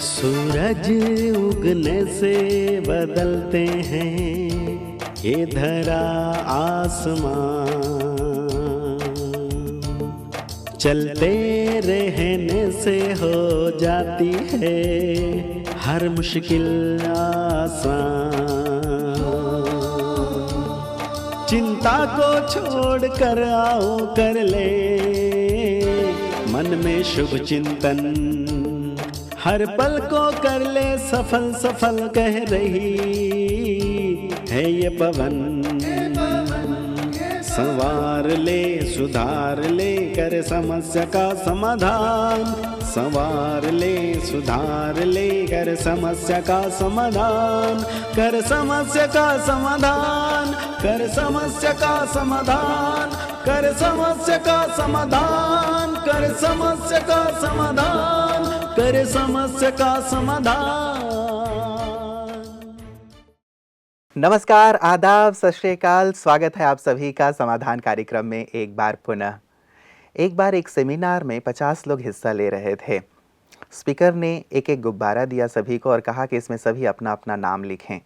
सूरज उगने से बदलते हैं ये धरा आसमान, चलते रहने से हो जाती है हर मुश्किल आसान। चिंता को छोड़ कर आओ कर ले मन में शुभ चिंतन, हर पल को कर ले सफल सफल कह रही है ये पवन। संवार ले सुधार ले कर समस्या का समाधान, संवार ले सुधार ले कर समस्या का समाधान, कर समस्या का समाधान, कर समस्या का समाधान, कर समस्या का समाधान, कर समस्या का समाधान, कर समस्या का समाधान। नमस्कार, आदाब, सत श्री अकाल। स्वागत है आप सभी का समाधान कार्यक्रम में एक बार पुनः। एक बार एक सेमिनार में 50 लोग हिस्सा ले रहे थे। स्पीकर ने एक एक गुब्बारा दिया सभी को और कहा कि इसमें सभी अपना अपना नाम लिखें।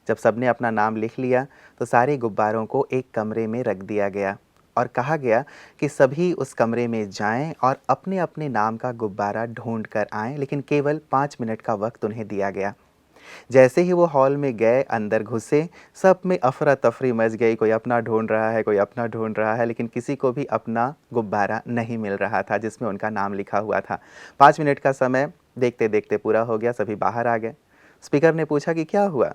जब सबने अपना नाम लिख लिया तो सारे गुब्बारों को एक कमरे में रख दिया गया और कहा गया कि सभी उस कमरे में जाएं और अपने अपने नाम का गुब्बारा ढूंढ कर आएँ, लेकिन केवल 5 मिनट का वक्त उन्हें दिया गया। जैसे ही वो हॉल में गए, अंदर घुसे, सब में अफरा तफरी मच गई। कोई अपना ढूंढ रहा है, कोई अपना ढूंढ रहा है, लेकिन किसी को भी अपना गुब्बारा नहीं मिल रहा था जिसमें उनका नाम लिखा हुआ था। 5 मिनट का समय देखते देखते पूरा हो गया, सभी बाहर आ गए। स्पीकर ने पूछा कि क्या हुआ,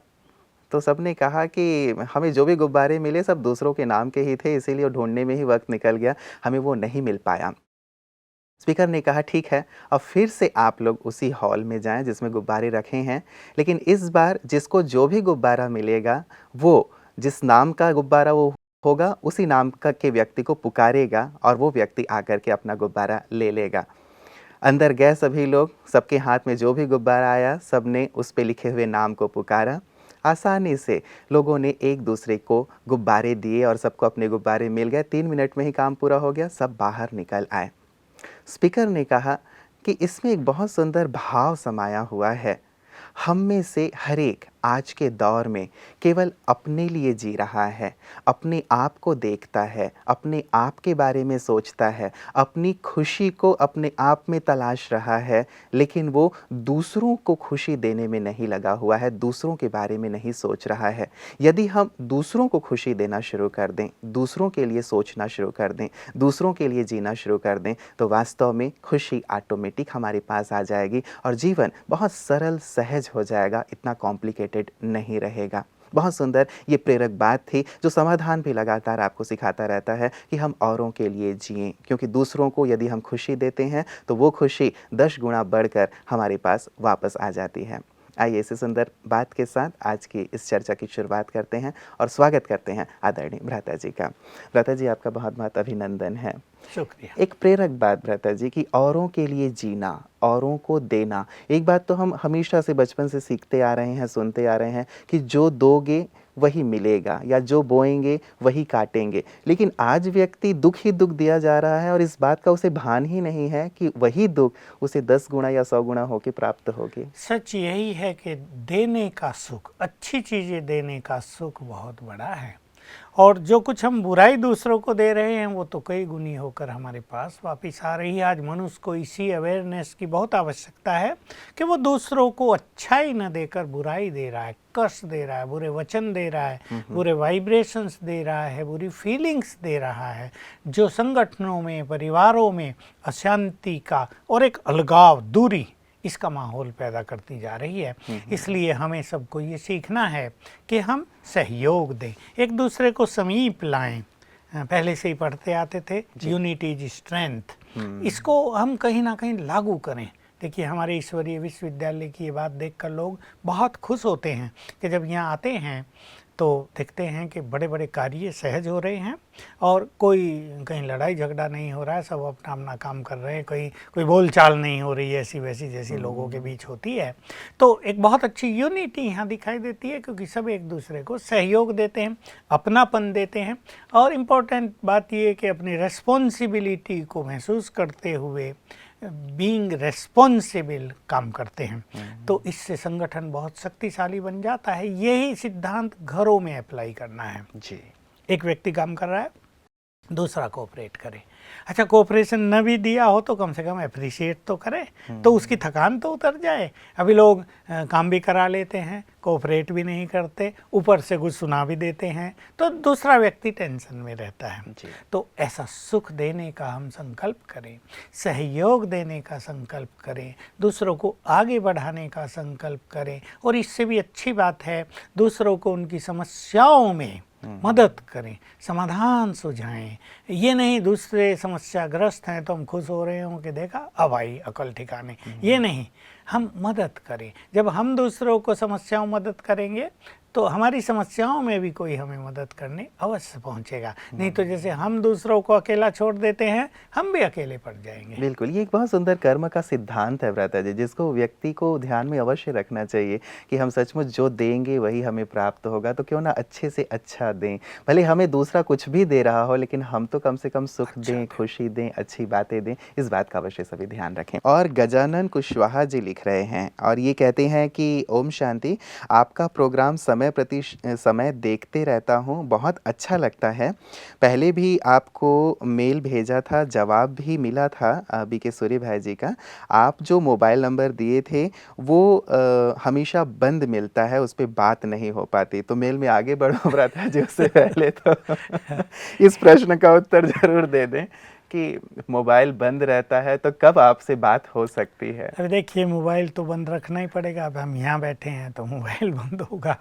तो सब ने कहा कि हमें जो भी गुब्बारे मिले सब दूसरों के नाम के ही थे, इसीलिए ढूंढने में ही वक्त निकल गया, हमें वो नहीं मिल पाया। स्पीकर ने कहा ठीक है, अब फिर से आप लोग उसी हॉल में जाएं जिसमें गुब्बारे रखे हैं, लेकिन इस बार जिसको जो भी गुब्बारा मिलेगा वो जिस नाम का गुब्बारा वो होगा उसी नाम का के व्यक्ति को पुकारेगा और वो व्यक्ति आकर के अपना गुब्बारा ले लेगा। अंदर गए सभी लोग, सबके हाथ में जो भी गुब्बारा आया सब ने उस पे लिखे हुए नाम को पुकारा। आसानी से लोगों ने एक दूसरे को गुब्बारे दिए और सबको अपने गुब्बारे मिल गए। 3 मिनट में ही काम पूरा हो गया, सब बाहर निकल आए। स्पीकर ने कहा कि इसमें एक बहुत सुंदर भाव समाया हुआ है। हम में से हर एक आज के दौर में केवल अपने लिए जी रहा है, अपने आप को देखता है, अपने आप के बारे में सोचता है, अपनी खुशी को अपने आप में तलाश रहा है, लेकिन वो दूसरों को खुशी देने में नहीं लगा हुआ है, दूसरों के बारे में नहीं सोच रहा है। यदि हम दूसरों को खुशी देना शुरू कर दें, दूसरों के लिए सोचना शुरू कर दें, दूसरों के लिए जीना शुरू कर दें, तो वास्तव में खुशी ऑटोमेटिक हमारे पास आ जाएगी और जीवन बहुत सरल सहज हो जाएगा, इतना कॉम्प्लिकेटेड नहीं रहेगा। बहुत सुंदर ये प्रेरक बात थी जो समाधान भी लगातार आपको सिखाता रहता है कि हम औरों के लिए जिएं, क्योंकि दूसरों को यदि हम खुशी देते हैं तो वो खुशी 10 गुना बढ़कर हमारे पास वापस आ जाती है। आइए इसी सुंदर बात के साथ आज की इस चर्चा की शुरुआत करते हैं और स्वागत करते हैं आदरणीय भ्राता जी का। भ्राता जी, आपका बहुत बहुत अभिनंदन है। शुक्रिया। एक प्रेरक बात भ्राता जी कि औरों के लिए जीना, औरों को देना। एक बात तो हम हमेशा से बचपन से सीखते आ रहे हैं, सुनते आ रहे हैं कि जो दोगे वही मिलेगा या जो बोएंगे वही काटेंगे, लेकिन आज व्यक्ति दुख ही दुख दिया जा रहा है और इस बात का उसे भान ही नहीं है कि वही दुख उसे 10 गुना या 100 गुना होके प्राप्त होगी। सच यही है कि देने का सुख, अच्छी चीज़ें देने का सुख बहुत बड़ा है और जो कुछ हम बुराई दूसरों को दे रहे हैं वो तो कई गुनी होकर हमारे पास वापस आ रही है। आज मनुष्य को इसी अवेयरनेस की बहुत आवश्यकता है कि वो दूसरों को अच्छाई न देकर बुराई दे रहा है, कष्ट दे रहा है, बुरे वचन दे रहा है, बुरे वाइब्रेशंस दे रहा है, बुरी फीलिंग्स दे रहा है, जो संगठनों में, परिवारों में अशांति का और एक अलगाव, दूरी, इसका माहौल पैदा करती जा रही है। इसलिए हमें सबको ये सीखना है कि हम सहयोग दें, एक दूसरे को समीप लाएं। पहले से ही पढ़ते आते थे, यूनिटी इज स्ट्रेंथ, इसको हम कहीं ना कहीं लागू करें। देखिए, हमारे ईश्वरीय विश्वविद्यालय की ये बात देखकर लोग बहुत खुश होते हैं कि जब यहाँ आते हैं तो देखते हैं कि बड़े बड़े कार्य सहज हो रहे हैं और कोई कहीं लड़ाई झगड़ा नहीं हो रहा है, सब अपना अपना काम कर रहे हैं, कोई बोलचाल नहीं हो रही है ऐसी वैसी जैसी लोगों के बीच होती है। तो एक बहुत अच्छी यूनिटी यहाँ दिखाई देती है क्योंकि सब एक दूसरे को सहयोग देते हैं, अपनापन देते हैं और इम्पोर्टेंट बात ये है कि अपनी रिस्पॉन्सिबिलिटी को महसूस करते हुए बीइंग रेस्पॉन्सिबल काम करते हैं, तो इससे संगठन बहुत शक्तिशाली बन जाता है। यही सिद्धांत घरों में अप्लाई करना है जी। एक व्यक्ति काम कर रहा है, दूसरा कोऑपरेट करे। अच्छा, कोऑपरेशन न भी दिया हो तो कम से कम अप्रिशिएट तो करे, तो उसकी थकान तो उतर जाए। अभी लोग काम भी करा लेते हैं, कोऑपरेट भी नहीं करते, ऊपर से कुछ सुना भी देते हैं, तो दूसरा व्यक्ति टेंशन में रहता है। तो ऐसा सुख देने का हम संकल्प करें, सहयोग देने का संकल्प करें, दूसरों को आगे बढ़ाने का संकल्प करें। और इससे भी अच्छी बात है, दूसरों को उनकी समस्याओं में मदद करें, समाधान सुझाएं। ये नहीं दूसरे समस्याग्रस्त हैं तो हम खुश हो रहे हों कि देखा अब आई अकल ठिकाने, ये नहीं, हम मदद करें। जब हम दूसरों को समस्याओं मदद करेंगे तो हमारी समस्याओं में भी कोई हमें मदद करने अवश्य पहुंचेगा। नहीं तो जैसे हम दूसरों को अकेला छोड़ देते हैं, हम भी अकेले पड़ जाएंगे। बिल्कुल, ये एक बहुत सुंदर कर्म का सिद्धांत है व्रता जी, जिसको व्यक्ति को ध्यान में अवश्य रखना चाहिए कि हम सचमुच जो देंगे वही हमें प्राप्त होगा। तो क्यों ना अच्छे से अच्छा दें, भले हमें दूसरा कुछ भी दे रहा हो, लेकिन हम तो कम से कम सुख दें, खुशी दें, अच्छी बातें दें। इस बात का अवश्य सभी ध्यान रखें। और गजानन कुशवाहा जी लिख रहे हैं और ये कहते हैं कि ओम शांति, आपका प्रोग्राम समय प्रति समय देखते रहता हूँ, बहुत अच्छा लगता है। पहले भी आपको मेल भेजा था, जवाब भी मिला था बीके सूर्य भाई जी का। आप जो मोबाइल नंबर दिए थे वो हमेशा बंद मिलता है, उस पर बात नहीं हो पाती। तो मेल में आगे बढ़ो व्रता जी, उससे पहले तो इस प्रश्न का उत्तर जरूर दे दें कि मोबाइल बंद रहता है तो कब आपसे बात हो सकती है? अभी देखिए, मोबाइल तो बंद रखना ही पड़ेगा। अब हम यहाँ बैठे हैं तो मोबाइल बंद होगा,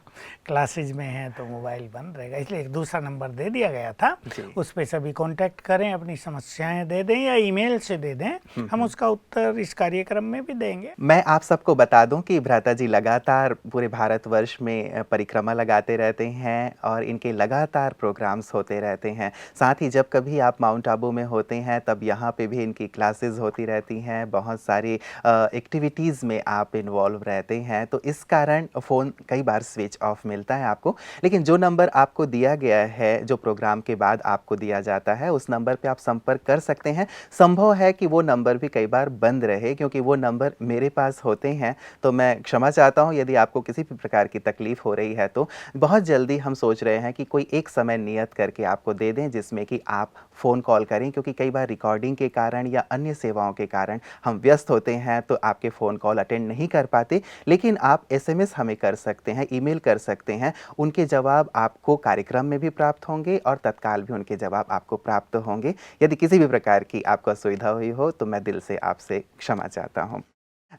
क्लासेज में हैं तो मोबाइल बंद रहेगा। इसलिए एक दूसरा नंबर दे दिया गया था, उस पर सभी कांटेक्ट करें, अपनी समस्याएं दे दें या ईमेल से दे दें, हम उसका उत्तर इस कार्यक्रम में भी देंगे। मैं आप सबको बता दूं कि भ्राता जी लगातार पूरे भारतवर्ष में परिक्रमा लगाते रहते हैं और इनके लगातार प्रोग्राम्स होते रहते हैं। साथ ही जब कभी आप माउंट आबू में होते हैं तब यहाँ पे भी इनकी क्लासेस होती रहती हैं, बहुत सारी एक्टिविटीज़ में आप इन्वॉल्व रहते हैं। तो इस कारण फ़ोन कई बार स्विच ऑफ मिलता है आपको, लेकिन जो नंबर आपको दिया गया है, जो प्रोग्राम के बाद आपको दिया जाता है, उस नंबर पे आप संपर्क कर सकते हैं। संभव है कि वो नंबर भी कई बार बंद रहे, क्योंकि वो नंबर मेरे पास होते हैं। तो मैं क्षमा चाहता हूँ यदि आपको किसी भी प्रकार की तकलीफ़ हो रही है। तो बहुत जल्दी हम सोच रहे हैं कि कोई एक समय नियत करके आपको दे दें जिसमें कि आप फ़ोन कॉल करें, क्योंकि कई बार रिकॉर्डिंग के कारण या अन्य सेवाओं के कारण हम व्यस्त होते हैं तो आपके फ़ोन कॉल अटेंड नहीं कर पाते। लेकिन आप एसएमएस हमें कर सकते हैं, ईमेल कर सकते हैं, उनके जवाब आपको कार्यक्रम में भी प्राप्त होंगे और तत्काल भी उनके जवाब आपको प्राप्त होंगे। यदि किसी भी प्रकार की आपको असुविधा हुई हो तो मैं दिल से आपसे क्षमा चाहता हूँ।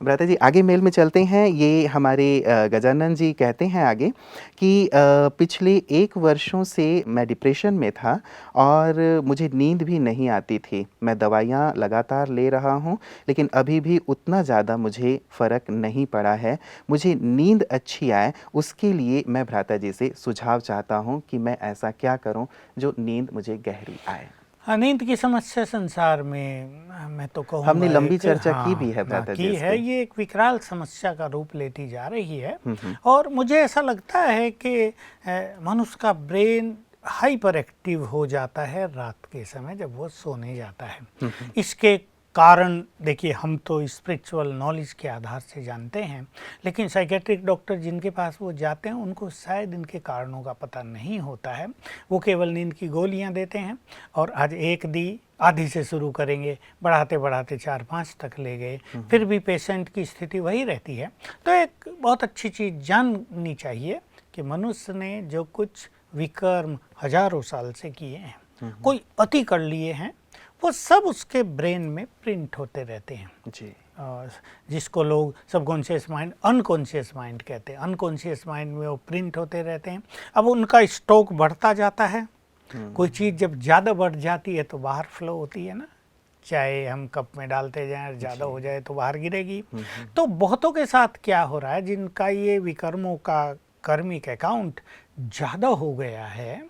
भ्राता जी, आगे मेल में चलते हैं। ये हमारे गजानन जी कहते हैं आगे कि पिछले 1 वर्षों से मैं डिप्रेशन में था और मुझे नींद भी नहीं आती थी। मैं दवाइयाँ लगातार ले रहा हूँ, लेकिन अभी भी उतना ज़्यादा मुझे फ़र्क नहीं पड़ा है। मुझे नींद अच्छी आए, उसके लिए मैं भ्राता जी से सुझाव चाहता हूँ कि मैं ऐसा क्या करूँ जो नींद मुझे गहरी आए। नींद की समस्या संसार में मैं तो कहूँगा, हमने लंबी चर्चा की भी है भ्राता जी, की है। ये एक विकराल समस्या का रूप लेती जा रही है। और मुझे ऐसा लगता है कि मनुष्य का ब्रेन हाइपर एक्टिव हो जाता है रात के समय जब वो सोने जाता है। इसके कारण देखिए, हम तो स्पिरिचुअल नॉलेज के आधार से जानते हैं, लेकिन साइकेट्रिक डॉक्टर जिनके पास वो जाते हैं उनको शायद इनके कारणों का पता नहीं होता है। वो केवल नींद की गोलियां देते हैं और आज एक दी, आधी से शुरू करेंगे, बढ़ाते बढ़ाते 4-5 तक ले गए, फिर भी पेशेंट की स्थिति वही रहती है। तो एक बहुत अच्छी चीज़ जाननी चाहिए कि मनुष्य ने जो कुछ विकर्म हजारों साल से किए हैं, कोई अति कर लिए हैं, वो सब उसके ब्रेन में प्रिंट होते रहते हैं जी। जिसको लोग सबकॉन्शियस माइंड, अनकॉन्शियस माइंड कहते हैं। अनकॉन्शियस माइंड में वो प्रिंट होते रहते हैं। अब उनका स्टॉक बढ़ता जाता है। कोई चीज़ जब ज़्यादा बढ़ जाती है तो बाहर फ्लो होती है ना, चाहे हम कप में डालते जाएं, ज़्यादा हो जाए तो बाहर गिरेगी। तो बहुतों के साथ क्या हो रहा है, जिनका ये विकर्मों का कर्मिक अकाउंट ज़्यादा हो गया है,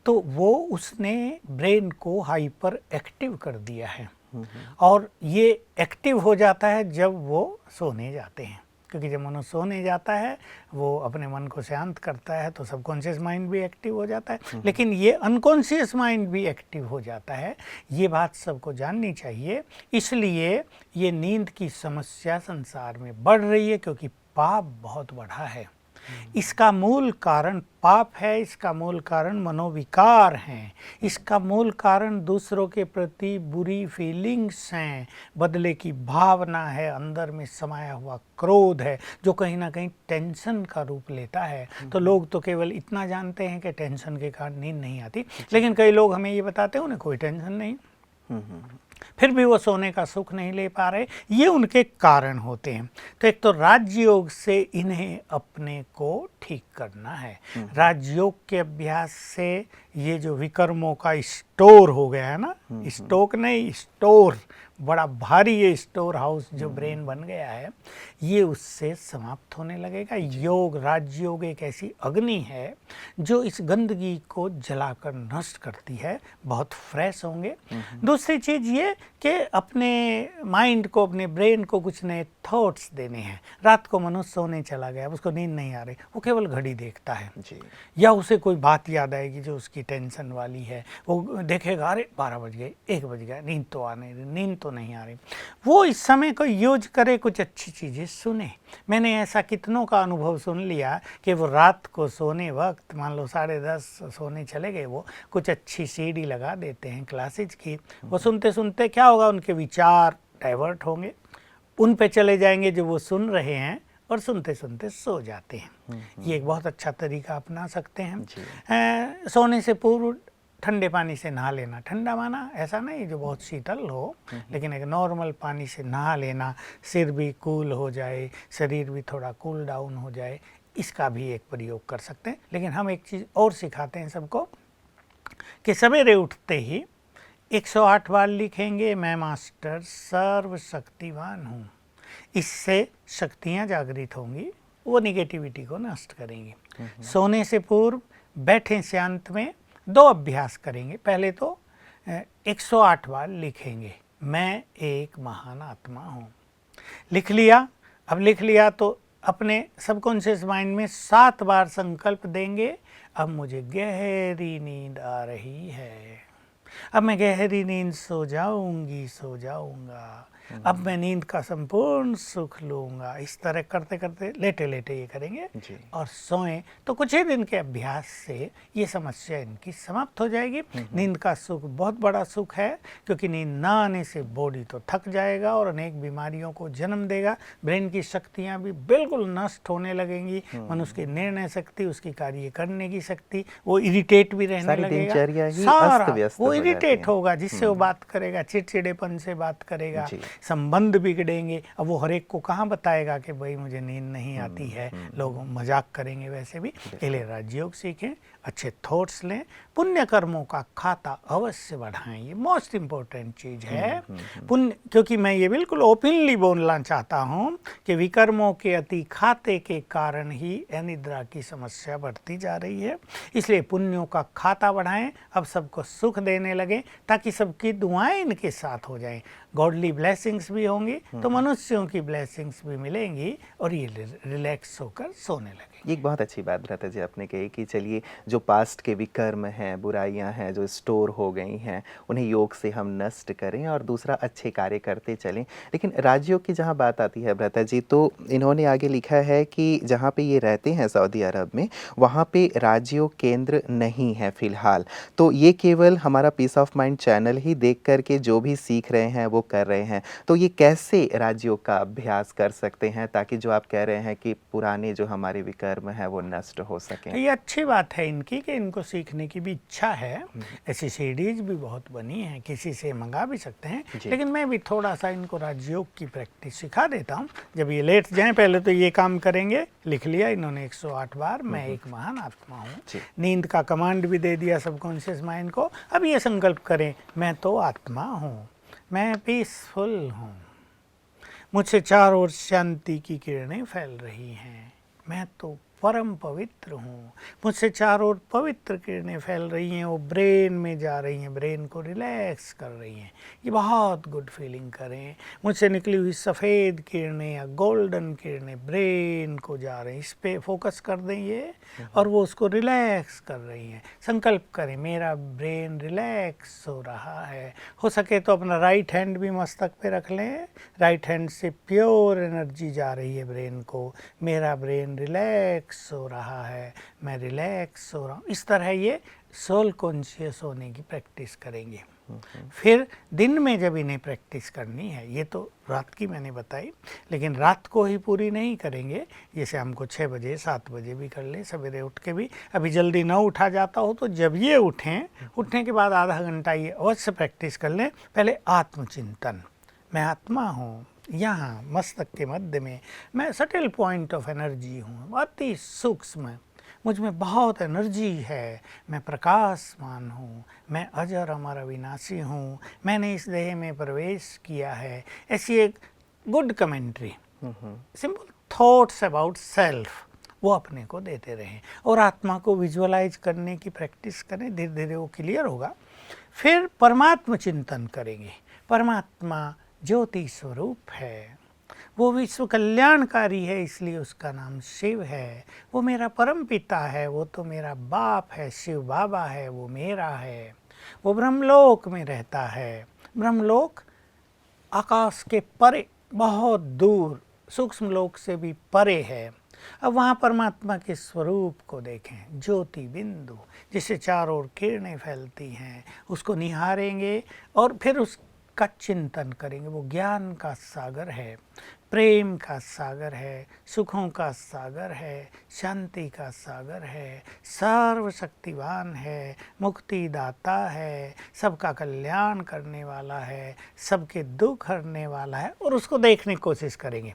तो वो उसने ब्रेन को हाइपर एक्टिव कर दिया है। और ये एक्टिव हो जाता है जब वो सोने जाते हैं। क्योंकि जब मनुष्य सोने जाता है वो अपने मन को शांत करता है तो सबकॉन्शियस माइंड भी एक्टिव हो जाता है, लेकिन ये अनकॉन्शियस माइंड भी एक्टिव हो जाता है। ये बात सबको जाननी चाहिए। इसलिए ये नींद की समस्या संसार में बढ़ रही है क्योंकि पाप बहुत बढ़ा है। इसका मूल कारण पाप है, इसका मूल कारण मनोविकार हैं, इसका मूल कारण दूसरों के प्रति बुरी फीलिंग्स हैं, बदले की भावना है, अंदर में समाया हुआ क्रोध है जो कहीं ना कहीं टेंशन का रूप लेता है। तो लोग तो केवल इतना जानते हैं कि टेंशन के कारण नींद नहीं आती, लेकिन कई लोग हमें ये बताते हैं उन्हें कोई टेंशन नहीं, फिर भी वो सोने का सुख नहीं ले पा रहे। ये उनके कारण होते हैं। तो एक तो राजयोग से इन्हें अपने को ठीक करना है। राजयोग के अभ्यास से ये जो विकर्मों का स्टोर हो गया है ना, स्टोक नहीं स्टोर, बड़ा भारी ये स्टोर हाउस जो ब्रेन बन गया है, ये उससे समाप्त होने लगेगा। योग, राजयोग एक ऐसी अग्नि है जो इस गंदगी को जलाकर नष्ट करती है। बहुत फ्रेश होंगे। दूसरी चीज़ ये कि अपने माइंड को, अपने ब्रेन को कुछ नए थॉट्स देने हैं। रात को मनुष्य सोने चला गया, उसको नींद नहीं आ रही, वो केवल घड़ी देखता है जी। या उसे कोई बात याद आएगी जो उसकी टेंशन वाली है, वो देखेगा अरे 12 बज गए, 1 बज गया, नींद तो आ नहीं रही, नींद तो नहीं आ रही। वो इस समय को यूज करे, कुछ अच्छी चीज़ें सुने। मैंने ऐसा कितनों का अनुभव सुन लिया कि वो रात को सोने वक्त मान लो 10:30 सोने चले गए, वो कुछ अच्छी सीडी लगा देते हैं क्लासेज की, वो सुनते सुनते क्या होगा, उनके विचार डाइवर्ट होंगे, उन पे चले जाएंगे जो वो सुन रहे हैं और सुनते सुनते सो जाते हैं। ये एक बहुत अच्छा तरीका अपना सकते हैं। सोने से पूर्व ठंडे पानी से नहा लेना। ठंडा माना ऐसा नहीं जो बहुत शीतल हो, लेकिन एक नॉर्मल पानी से नहा लेना, सिर भी कूल हो जाए, शरीर भी थोड़ा कूल डाउन हो जाए, इसका भी एक प्रयोग कर सकते हैं। लेकिन हम एक चीज़ और सिखाते हैं सबको कि सवेरे उठते ही 108 बार लिखेंगे, मैं मास्टर सर्वशक्तिवान हूँ। इससे शक्तियाँ जागृत होंगी, वो निगेटिविटी को नष्ट करेंगी। सोने से पूर्व बैठे शांत में 2 अभ्यास करेंगे। पहले तो 108 बार लिखेंगे, मैं एक महान आत्मा हूँ। लिख लिया। अब लिख लिया तो अपने सबकॉन्शियस माइंड में 7 बार संकल्प देंगे, अब मुझे गहरी नींद आ रही है, अब मैं गहरी नींद सो जाऊंगी, सो जाऊंगा, अब मैं नींद का संपूर्ण सुख लूंगा। इस तरह करते करते लेटे लेटे ये करेंगे और सोएं तो कुछ ही दिन के अभ्यास से ये समस्या इनकी समाप्त हो जाएगी। नींद का सुख बहुत बड़ा सुख है, क्योंकि नींद ना आने से बॉडी तो थक जाएगा और अनेक बीमारियों को जन्म देगा। ब्रेन की शक्तियाँ भी बिल्कुल नष्ट होने लगेंगी। मनुष्य की निर्णय शक्ति, उसकी कार्य करने की शक्ति, वो इरिटेट भी रहने लगेगा, सारा वो इरिटेट होगा, जिससे वो बात करेगा, चिड़चिड़ेपन से बात करेगा, संबंध बिगड़ेंगे। अब वो हर एक को कहाँ बताएगा कि भाई मुझे नींद नहीं आती है, लोग मजाक करेंगे। वैसे भी पहले राजयोग सीखें, अच्छे थॉट्स लें, पुण्य कर्मों का खाता अवश्य बढ़ाएं, ये मोस्ट इम्पोर्टेंट चीज़ है। पुण्य, क्योंकि मैं ये बिल्कुल ओपनली बोलना चाहता हूँ कि विकर्मों के अति खाते के कारण ही अनिद्रा की समस्या बढ़ती जा रही है। इसलिए पुण्यों का खाता बढ़ाएं, अब सबको सुख देने लगे, ताकि सबकी दुआएं इनके साथ हो जाएं। गॉडली ब्लेसिंग्स भी होंगी तो मनुष्यों की ब्लेसिंग्स भी मिलेंगी और ये रिलैक्स होकर सोने लगेंगे। एक बहुत अच्छी बात भ्राता जी आपने कही कि चलिए जो पास्ट के विकर्म हैं, बुराइयां हैं जो स्टोर हो गई हैं, उन्हें योग से हम नष्ट करें और दूसरा अच्छे कार्य करते चलें। लेकिन राजयोग की जहां बात आती है भ्राता जी, तो इन्होंने आगे लिखा है कि जहां पे ये रहते हैं सऊदी अरब में, वहाँ पे राजयोग केंद्र नहीं है फ़िलहाल। तो ये केवल हमारा पीस ऑफ माइंड चैनल ही देख करके जो भी सीख रहे हैं वो कर रहे हैं। तो ये कैसे राजयोग का अभ्यास कर सकते हैं ताकि जो आप कह रहे हैं कि पुराने जो हमारे विकर्म है वो नष्ट हो सके? ये अच्छी बात है इनकी कि इनको सीखने की भी इच्छा है। ऐसी सीडीज भी बहुत बनी है, किसी से मंगा भी सकते हैं। लेकिन मैं भी थोड़ा सा इनको राजयोग की प्रैक्टिस सिखा देता हूँ। जब ये लेट जाएं पहले तो ये काम करेंगे। लिख लिया इन्होंने 108 बार, मैं एक महान आत्मा हूँ। नींद का कमांड भी दे दिया सबकॉन्शियस माइंड को। अब ये संकल्प करें, मैं तो आत्मा हूँ, मैं पीसफुल हूँ, मुझसे चारों ओर शांति की किरणें फैल रही हैं, मैं तो परम पवित्र हूँ, मुझसे चारों ओर पवित्र किरणें फैल रही हैं, वो ब्रेन में जा रही हैं, ब्रेन को रिलैक्स कर रही हैं। ये बहुत गुड फीलिंग करें। मुझसे निकली हुई सफ़ेद किरणें या गोल्डन किरणें ब्रेन को जा रही हैं, इस पे फोकस कर दें ये, और वो उसको रिलैक्स कर रही हैं। संकल्प करें मेरा ब्रेन रिलैक्स हो रहा है। हो सके तो अपना राइट हैंड भी मस्तक पे रख लें, राइट हैंड से प्योर एनर्जी जा रही है ब्रेन को, मेरा ब्रेन रिलैक्स हो रहा है, मैं रिलैक्स हो रहा हूँ। इस तरह ये सोल कॉन्शियस होने की प्रैक्टिस करेंगे। फिर दिन में जब इन्हें प्रैक्टिस करनी है, ये तो रात की मैंने बताई, लेकिन रात को ही पूरी नहीं करेंगे। जैसे हमको 6 बजे 7 बजे भी कर ले, सवेरे उठ के भी। अभी जल्दी ना उठा जाता हो तो जब ये उठें, उठने के बाद आधा घंटा ये अवश्य प्रैक्टिस कर लें। पहले आत्मचिंतन, मैं आत्मा हूँ, यहाँ मस्तक के मध्य में मैं सटल पॉइंट ऑफ एनर्जी हूँ, अति सूक्ष्म, मुझ में बहुत एनर्जी है, मैं प्रकाशमान हूँ, मैं अजर अमर अविनाशी हूँ, मैंने इस देह में प्रवेश किया है। ऐसी एक good commentary, simple thoughts about self, वो अपने को देते रहें और आत्मा को विजुअलाइज करने की प्रैक्टिस करें। धीरे धीरे वो क्लियर होगा। फिर परमात्मा चिंतन करेंगे। परमात्मा ज्योति स्वरूप है, वो विश्व कल्याणकारी है, इसलिए उसका नाम शिव है। वो मेरा परम पिता है, वो तो मेरा बाप है, शिव बाबा है, वो मेरा है। वो ब्रह्मलोक में रहता है। ब्रह्मलोक आकाश के परे, बहुत दूर, सूक्ष्म लोक से भी परे है। अब वहाँ परमात्मा के स्वरूप को देखें, ज्योति बिंदु, जिससे चारों ओर किरणें फैलती हैं, उसको निहारेंगे और फिर उसका चिंतन करेंगे। वो ज्ञान का सागर है, प्रेम का सागर है, सुखों का सागर है, शांति का सागर है, सर्वशक्तिवान है, मुक्तिदाता है, सबका कल्याण करने वाला है, सबके दुख हरने वाला है। और उसको देखने की कोशिश करेंगे।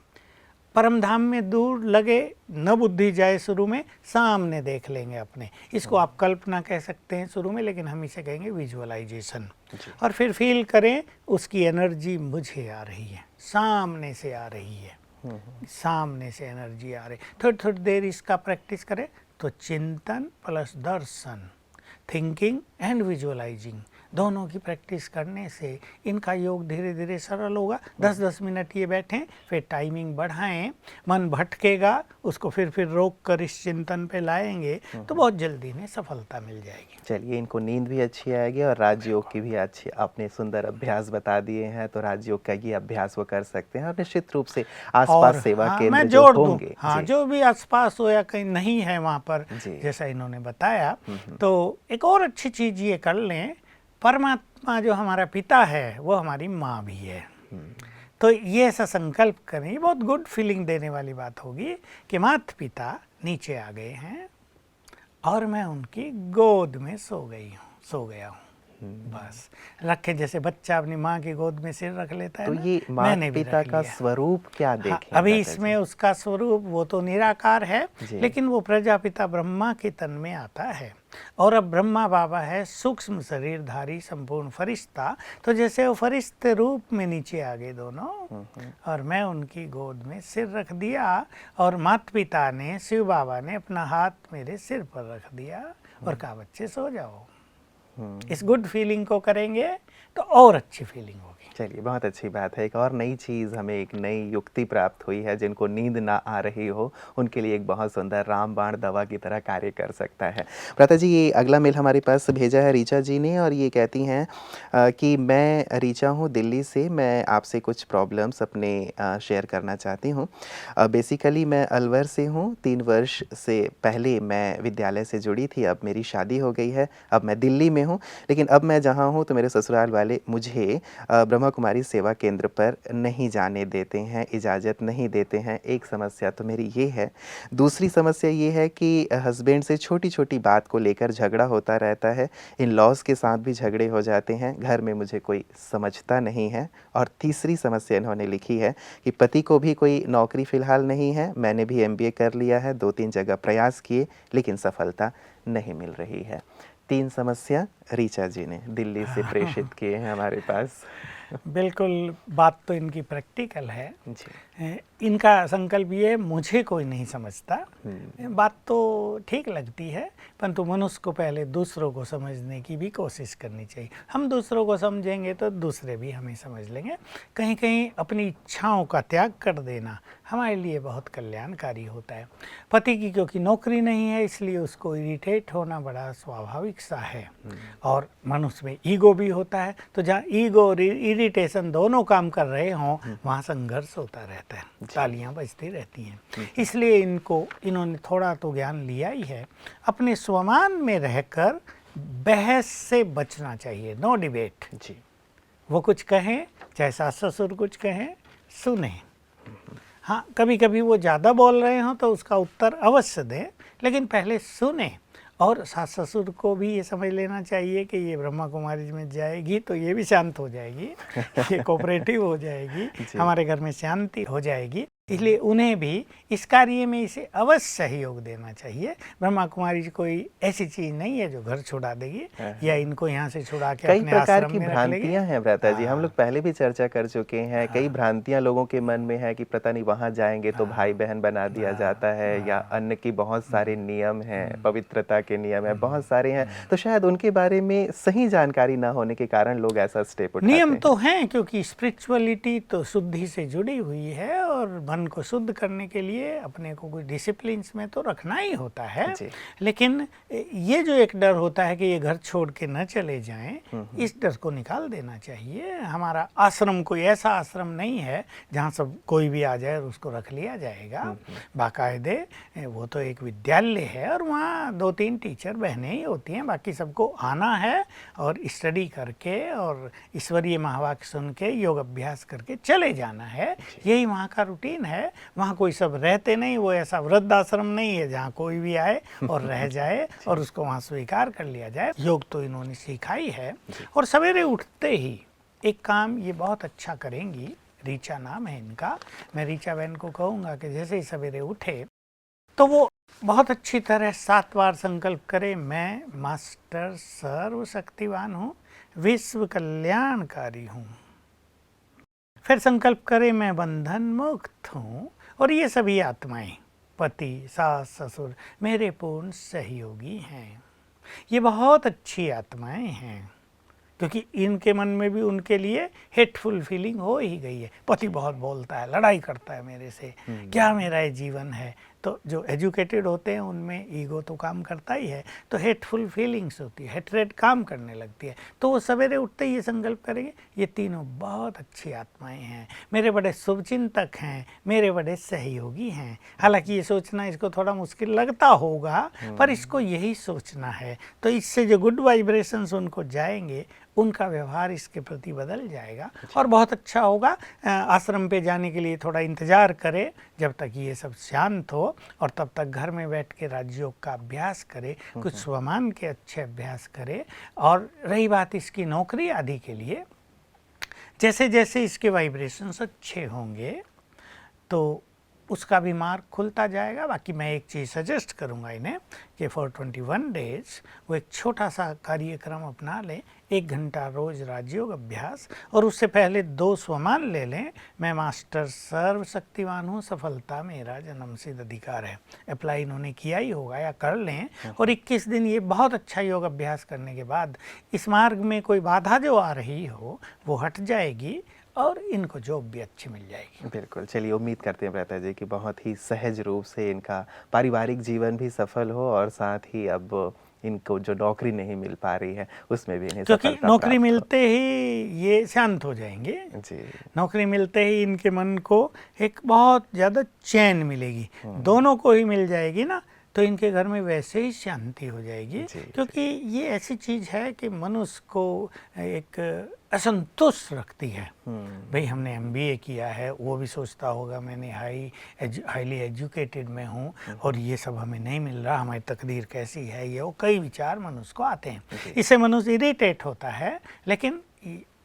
परम धाम में दूर लगे न बुद्धि जाए, शुरू में सामने देख लेंगे अपने। इसको आप कल्पना कह सकते हैं शुरू में, लेकिन हम इसे कहेंगे विजुअलाइजेशन। और फिर फील करें उसकी एनर्जी मुझे आ रही है, सामने से आ रही है, सामने से एनर्जी आ रही। थोड़ी थोड़ी देर इसका प्रैक्टिस करें तो चिंतन plus Darshan, thinking and visualising, दोनों की प्रैक्टिस करने से इनका योग धीरे धीरे सरल होगा। 10-10 मिनट ये बैठें, फिर टाइमिंग बढ़ाएं। मन भटकेगा, उसको फिर रोक कर इस चिंतन पे लाएंगे तो बहुत जल्दी इन्हें सफलता मिल जाएगी। चलिए, इनको नींद भी अच्छी आएगी और राजयोग की भी अच्छी, आपने सुंदर अभ्यास बता दिए हैं, तो राजयोग का ये अभ्यास वो कर सकते हैं। और निश्चित रूप से आसपास सेवा केंद्र मैं जो जोड़ दूं, होंगे, हाँ, जो भी आसपास हो या कहीं नहीं है वहाँ पर, जैसा इन्होंने बताया, तो एक और अच्छी चीज़ ये कर लें, परमात्मा जो हमारा पिता है वो हमारी माँ भी है। तो ये ऐसा संकल्प करें, ये बहुत गुड फीलिंग देने वाली बात होगी कि माता पिता नीचे आ गए हैं और मैं उनकी गोद में सो गया हूँ। बस रखें, जैसे बच्चा अपनी माँ की गोद में सिर रख लेता है तो ना, ये माता पिता का स्वरूप क्या देखें? अभी इसमें उसका स्वरूप वो तो निराकार है, लेकिन वो प्रजापिता ब्रह्मा के तन में आता है। और अब ब्रह्मा बाबा है सूक्ष्म शरीरधारी संपूर्ण फरिश्ता, तो जैसे वो फरिश्ते रूप में नीचे आ गए दोनों, और मैं उनकी गोद में सिर रख दिया, और माता पिता ने, शिव बाबा ने अपना हाथ मेरे सिर पर रख दिया और कहा बच्चे सो जाओ। इस गुड फीलिंग को करेंगे तो और अच्छी फीलिंग होगी। चलिए, बहुत अच्छी बात है। एक और नई चीज़, हमें एक नई युक्ति प्राप्त हुई है। जिनको नींद ना आ रही हो उनके लिए एक बहुत सुंदर रामबाण दवा की तरह कार्य कर सकता है। प्राता जी, ये अगला मेल हमारे पास भेजा है रीचा जी ने, और ये कहती हैं कि मैं रीचा हूँ दिल्ली से, मैं आपसे कुछ प्रॉब्लम्स अपने शेयर करना चाहती हूँ। बेसिकली मैं अलवर से हूँ। 3 वर्ष से पहले मैं विद्यालय से जुड़ी थी, अब मेरी शादी हो गई है, अब मैं दिल्ली में हूँ। लेकिन अब मैं जहाँ हूँ तो मेरे ससुराल वाले मुझे ब्रह्मा कुमारी सेवा केंद्र पर नहीं जाने देते हैं, इजाज़त नहीं देते हैं। एक समस्या तो मेरी ये है। दूसरी समस्या ये है कि हस्बैंड से छोटी छोटी बात को लेकर झगड़ा होता रहता है। इन लॉज के साथ भी झगड़े हो जाते हैं। घर में मुझे कोई समझता नहीं है। और तीसरी समस्या इन्होंने लिखी है कि पति को भी कोई नौकरी फ़िलहाल नहीं है। मैंने भी MBA कर लिया है, 2-3 जगह प्रयास किए, लेकिन सफलता नहीं मिल रही है। 3 समस्या रीचा जी ने दिल्ली से प्रेषित किए हैं हमारे पास। बिल्कुल, बात तो इनकी प्रैक्टिकल है। जी। इनका संकल्प ये मुझे कोई नहीं समझता। बात तो ठीक लगती है, परंतु मनुष्य को पहले दूसरों को समझने की भी कोशिश करनी चाहिए। हम दूसरों को समझेंगे तो दूसरे भी हमें समझ लेंगे। कहीं कहीं अपनी इच्छाओं का त्याग कर देना हमारे लिए बहुत कल्याणकारी होता है। पति की क्योंकि नौकरी नहीं है, इसलिए उसको इरिटेट होना बड़ा स्वाभाविक सा है। और मनुष्य में ईगो भी होता है, तो जहाँ ईगो और इरिटेशन दोनों काम कर रहे हों वहाँ संघर्ष होता रहता है, तालियां बजती रहती हैं। इसलिए इन्होंने थोड़ा तो ज्ञान लिया ही है। अपने स्वमान में रहकर बहस से बचना चाहिए, नो डिबेट। जी। वो कुछ कहें, चाहे सास ससुर कुछ कहें, सुने। हाँ, कभी कभी वो ज़्यादा बोल रहे हों तो उसका उत्तर अवश्य दें, लेकिन पहले सुने। और सास ससुर को भी ये समझ लेना चाहिए कि ये ब्रह्मा कुमारी में जाएगी तो ये भी शांत हो जाएगी, ये कोऑपरेटिव हो जाएगी, हमारे घर में शांति हो जाएगी। इसलिए उन्हें भी इस कार्य में इसे अवश्य सहयोग देना चाहिए। ब्रह्मा कुमारी कोई ऐसी चीज नहीं है जो घर छुड़ा देगी या इनको यहाँ से छुड़ा के कई अपने प्रकार आश्रम की में रख लेगी। भ्रांतियां हैं भ्राता जी, हम लोग पहले भी चर्चा कर चुके हैं। कई भ्रांतियां लोगों के मन में है कि पता नहीं वहां जाएंगे तो भाई बहन बना दिया जाता है, या अन्न की बहुत सारे नियम हैं, पवित्रता के नियम है, बहुत सारे हैं। तो शायद उनके बारे में सही जानकारी ना होने के कारण लोग ऐसा स्टेप उठाते हैं। नियम तो हैं, क्योंकि स्पिरिचुअलिटी तो शुद्धि से जुड़ी हुई है और मन को शुद्ध करने के लिए अपने को कुछ डिसिप्लिन्स में तो रखना ही होता है। लेकिन ये जो एक डर होता है कि ये घर छोड़ के न चले जाएं, इस डर को निकाल देना चाहिए। हमारा आश्रम कोई ऐसा आश्रम नहीं है जहाँ सब कोई भी आ जाए और उसको रख लिया जाएगा। बाकायदे वो तो एक विद्यालय है और वहाँ 2-3 टीचर बहनें ही होती हैं, बाकी सबको आना है और स्टडी करके और ईश्वरीय महावाक्य सुन के योग अभ्यास करके चले जाना है। यही वहाँ का रूटीन है। वहाँ कोई सब रहते नहीं, वो ऐसा वृद्धाश्रम नहीं है जहाँ कोई भी आए और रह जाए और उसको वहाँ स्वीकार कर लिया जाए। योग तो इन्होंने सिखाई है। और सवेरे उठते ही एक काम ये बहुत अच्छा करेंगी, रीचा नाम है इनका। मैं रीचा बहन को कहूँगा कि जैसे ही सवेरे उठे तो वो बहुत अच्छी तरह 7 बार संकल्प करे, मैं मास्टर सर्वशक्तिवान हूँ, विश्व कल्याणकारी हूँ। फिर संकल्प करे, मैं बंधन मुक्त हूँ और ये सभी आत्माएं, पति सास ससुर मेरे पूर्ण सहयोगी हैं। ये बहुत अच्छी आत्माएं हैं, क्योंकि इनके मन में भी उनके लिए हेटफुल फीलिंग हो ही गई है। पति बहुत बोलता है, लड़ाई करता है मेरे से, क्या मेरा ये जीवन है। तो जो एजुकेटेड होते हैं उनमें ईगो तो काम करता ही है, तो हेटफुल फीलिंग्स होती है, हेट्रेड काम करने लगती है। तो वो सवेरे उठते ही ये संकल्प करेंगे, ये तीनों बहुत अच्छी आत्माएं हैं, मेरे बड़े शुभचिंतक हैं, मेरे बड़े सहयोगी हैं। हालांकि ये सोचना इसको थोड़ा मुश्किल लगता होगा, पर इसको यही सोचना है। तो इससे जो गुड वाइब्रेशंस उनको जाएंगे, उनका व्यवहार इसके प्रति बदल जाएगा और बहुत अच्छा होगा। आश्रम पे जाने के लिए थोड़ा इंतज़ार करें जब तक ये सब शांत हो, और तब तक घर में बैठ के राजयोग का अभ्यास करे, कुछ स्वमान के अच्छे अभ्यास करे। और रही बात इसकी नौकरी आदि के लिए, जैसे जैसे इसके वाइब्रेशंस अच्छे होंगे तो उसका भी मार्ग खुलता जाएगा। बाकी मैं एक चीज़ सजेस्ट करूंगा इन्हें कि फॉर 21 डेज वो एक छोटा सा कार्यक्रम अपना लें, 1 घंटा रोज राजयोग अभ्यास, और उससे पहले 2 स्वमान ले लें, मैं मास्टर सर्वशक्तिवान हूँ, सफलता मेरा जन्मसिद्ध अधिकार है। अप्लाई इन्होंने किया ही होगा या कर लें, और 21 दिन ये बहुत अच्छा योग अभ्यास करने के बाद इस मार्ग में कोई बाधा जो आ रही हो वो हट जाएगी और इनको जॉब भी अच्छी मिल जाएगी। बिल्कुल, चलिए उम्मीद करते हैं भ्राता जी कि बहुत ही सहज रूप से इनका पारिवारिक जीवन भी सफल हो, और साथ ही अब इनको जो नौकरी नहीं मिल पा रही है उसमें भी इन्हें क्योंकि सफलता नौकरी प्राप्त मिलते ही ये शांत हो जाएंगे जी। नौकरी मिलते ही इनके मन को एक बहुत ज़्यादा चैन मिलेगी, दोनों को ही मिल जाएगी ना, तो इनके घर में वैसे ही शांति हो जाएगी। क्योंकि ये ऐसी चीज़ है कि मनुष्य को एक असंतुष्ट रखती है। भाई हमने MBA किया है, वो भी सोचता होगा मैंने हाईली एजुकेटेड में हूँ और ये सब हमें नहीं मिल रहा, हमारी तकदीर कैसी है, ये वो कई विचार मनुष्य को आते हैं। इससे मनुष्य इरिटेट होता है। लेकिन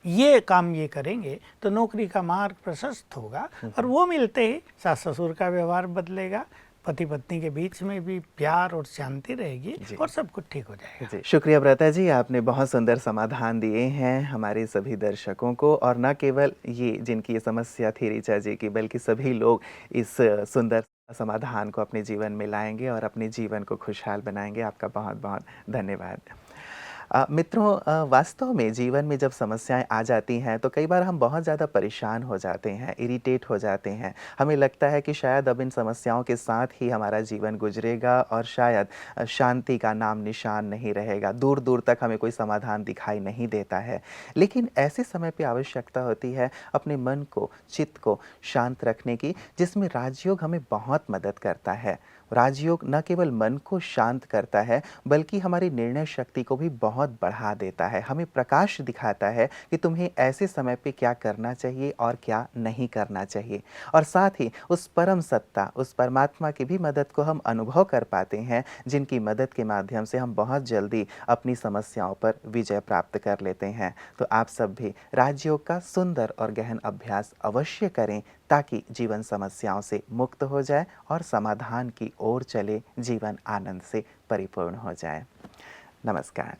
ये काम ये करेंगे तो नौकरी का मार्ग प्रशस्त होगा, और वो मिलते ही सास ससुर का व्यवहार बदलेगा, पति पत्नी के बीच में भी प्यार और शांति रहेगी जी। और सब कुछ ठीक हो जाएगा। जी, शुक्रिया व्रता जी, आपने बहुत सुंदर समाधान दिए हैं हमारे सभी दर्शकों को, और न केवल ये जिनकी ये समस्या थी ऋचा जी की, बल्कि सभी लोग इस सुंदर समाधान को अपने जीवन में लाएंगे और अपने जीवन को खुशहाल बनाएंगे। आपका बहुत बहुत धन्यवाद। मित्रों, वास्तव में जीवन में जब समस्याएं आ जाती हैं तो कई बार हम बहुत ज़्यादा परेशान हो जाते हैं, इरिटेट हो जाते हैं। हमें लगता है कि शायद अब इन समस्याओं के साथ ही हमारा जीवन गुजरेगा और शायद शांति का नाम निशान नहीं रहेगा, दूर दूर तक हमें कोई समाधान दिखाई नहीं देता है। लेकिन ऐसे समय पे आवश्यकता होती है अपने मन को, चित्त को शांत रखने की, जिसमें राजयोग हमें बहुत मदद करता है। राजयोग न केवल मन को शांत करता है बल्कि हमारी निर्णय शक्ति को भी बहुत बढ़ा देता है, हमें प्रकाश दिखाता है कि तुम्हें ऐसे समय पे क्या करना चाहिए और क्या नहीं करना चाहिए। और साथ ही उस परम सत्ता, उस परमात्मा की भी मदद को हम अनुभव कर पाते हैं, जिनकी मदद के माध्यम से हम बहुत जल्दी अपनी समस्याओं पर विजय प्राप्त कर लेते हैं। तो आप सब भी राजयोग का सुंदर और गहन अभ्यास अवश्य करें, ताकि जीवन समस्याओं से मुक्त हो जाए और समाधान की ओर चले, जीवन आनंद से परिपूर्ण हो जाए। नमस्कार।